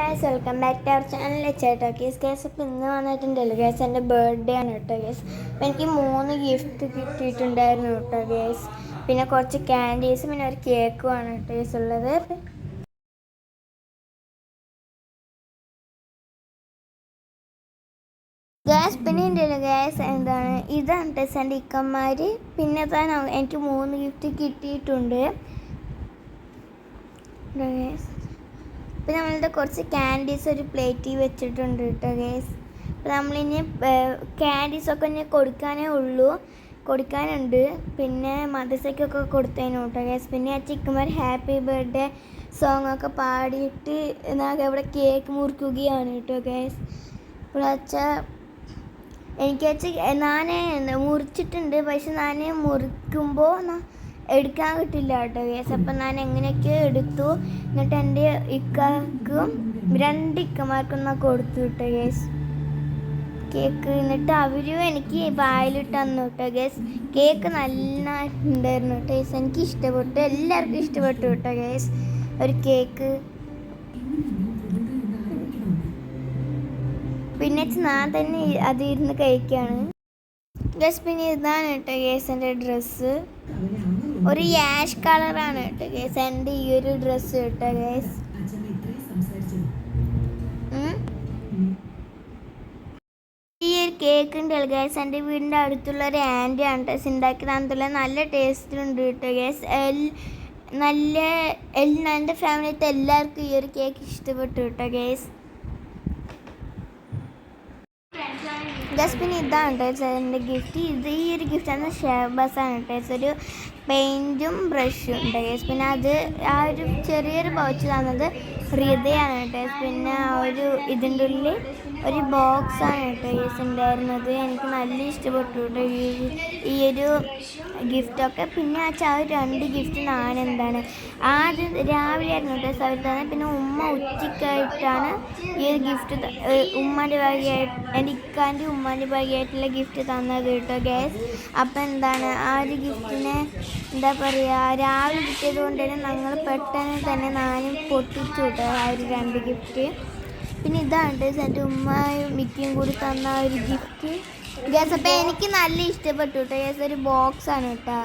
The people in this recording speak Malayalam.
Guys welcome back to our channel ചേട്ടാ കേസ് അപ്പോൾ ഇന്ന് വന്നിട്ടുണ്ടല്ലോ ഗൈസ് എൻ്റെ ബർത്ത്ഡേ ആണ് കേട്ടോ ഗൈസ്. അപ്പോൾ എനിക്ക് 3 ഗിഫ്റ്റ് കിട്ടിയിട്ടുണ്ടായിരുന്നു കേട്ടോ ഗൈസ്. പിന്നെ കുറച്ച് ക്യാൻഡീസും പിന്നെ ഒരു കേക്കുമാണ് കേട്ടോ ഗൈസ് ഉള്ളത്. ഗ്യാസ് പിന്നെ ഉണ്ടല്ലോ ഗ്യാസ് എന്താണ് ഇതാണ് ടെസ് എൻ്റെ ഇക്കന്മാർ. പിന്നെ എനിക്ക് 3 ഗിഫ്റ്റ് കിട്ടിയിട്ടുണ്ട് ഗൈസ്. അപ്പോൾ നമ്മളുടെ കുറച്ച് ക്യാൻഡീസ് ഒരു പ്ലേറ്റിൽ വെച്ചിട്ടുണ്ട് കേട്ടോ ഗൈസ്. അപ്പോൾ നമ്മളിനി ക്യാൻഡീസൊക്കെ ഇനി കൊടുക്കാനുണ്ട്. പിന്നെ മദ്രസയ്ക്കൊക്കെ കൊടുത്തതിന് കേട്ടോ ഗൈസ്. പിന്നെ ആ ചിക്കന്മാർ ഹാപ്പി ബർത്ത്ഡേ സോങ്ങൊക്കെ പാടിയിട്ട് ഇവിടെ കേക്ക് മുറിക്കുകയാണ് കേട്ടോ ഗൈസ്. അപ്പോൾ എനിക്ക് ഞാൻ മുറിച്ചിട്ടുണ്ട്, പക്ഷെ ഞാൻ മുറിക്കുമ്പോൾ എടുക്കാൻ കിട്ടില്ല കേട്ടോ ഗൈസ്. അപ്പം ഞാൻ എങ്ങനെയൊക്കെയോ എടുത്തു. എന്നിട്ട് എൻ്റെ ഇക്കും 2 ഇക്കന്മാർക്കും കൊടുത്തു കേട്ടോ ഗൈസ് കേക്ക്. എന്നിട്ട് അവരും എനിക്ക് വായിലിട്ട് തന്നു കേട്ടോ ഗൈസ്. കേക്ക് നന്നായിട്ടുണ്ടായിരുന്നു കേട്ടോ ഗൈസ്. എനിക്ക് ഇഷ്ടപ്പെട്ടു, എല്ലാവർക്കും ഇഷ്ടപ്പെട്ടു കേട്ടോ ഗൈസ് ഒരു കേക്ക്. പിന്നെ ഞാൻ തന്നെ അത് ഇരുന്ന് കഴിക്കുകയാണ് ഗൈസ്. പിന്നെ ഇതാണ് കേട്ടോ ഗൈസ് എൻ്റെ ഡ്രസ്സ്, ഒരു ആഷ് കളറാണ് കേട്ടോ ഗൈസ് എൻ്റെ ഈ ഒരു ഡ്രസ്സ് കേട്ടോ ഗൈസ്. ഈ ഒരു കേക്ക് ഉണ്ടല്ലോ ഗൈസ് എൻ്റെ വീടിൻ്റെ അടുത്തുള്ള ഒരു ആൻറ്റിയാണ് ടേസ്റ്റ് ഉണ്ടാക്കി തന്നിട്ടുള്ള നല്ല ടേസ്റ്റുണ്ട് കേട്ടോ ഗൈസ്. എൻ്റെ ഫാമിലിത്തെ എല്ലാവർക്കും ഈ ഒരു കേക്ക് ഇഷ്ടപ്പെട്ടു കേട്ടോ ഗൈസ്. പിന്നെ ഇതാണ് കേട്ടോ എൻ്റെ ഗിഫ്റ്റ്. ഈ ഒരു ഗിഫ്റ്റാണ് ഷെർബസാണ് കേട്ടോ. ഒരു പെയിൻറ്റും ബ്രഷും ഉണ്ട് ഗൈസ്. പിന്നെ ആ ഒരു ചെറിയൊരു പൗച്ച് തന്നത് ഹൃദയാണ് കേട്ടോ. പിന്നെ ഒരു ഇതിൻ്റെ ഉള്ളിൽ ഒരു ബോക്സാണ് കേട്ടോ ഗൈസ് ഉണ്ടായിരുന്നത്. എനിക്ക് നല്ല ഇഷ്ടപ്പെട്ടു കേട്ടോ ഈ ഒരു ഗിഫ്റ്റൊക്കെ. പിന്നെ ആ 2 ഗിഫ്റ്റ് എന്താണ് ആദ്യം രാവിലെ ആയിരുന്നു കേട്ടോ അവർ തന്നെ. പിന്നെ ഉമ്മ ഉച്ചയ്ക്കായിട്ടാണ് ഈ ഒരു ഗിഫ്റ്റ് ഉമ്മാൻ്റെ ഭാഗ്യമായിട്ട് എൻ്റെ ഇക്കാൻ്റെ ഉമ്മാൻ്റെ ഭാഗ്യമായിട്ടുള്ള ഗിഫ്റ്റ് തന്നത് കേട്ടോ ഗൈസ്. അപ്പം എന്താണ് ആ ഒരു ഗിഫ്റ്റിനെ എന്താ പറയുക രാവിലെ കിട്ടിയത് കൊണ്ട് തന്നെ ഞങ്ങൾ പെട്ടെന്ന് തന്നെ ഞാനും പൊട്ടിച്ചു കേട്ടോ ആ ഒരു 2 ഗിഫ്റ്റ്. പിന്നെ ഇതാണ് എൻ്റെ ഉമ്മയും മിക്കയും കൂടി തന്ന ഒരു ഗിഫ്റ്റ് ഗൈസ്. അപ്പോൾ എനിക്ക് നല്ല ഇഷ്ടപ്പെട്ടു കേട്ടോ ഗൈസ്. ഒരു ബോക്സാണ് കേട്ടോ.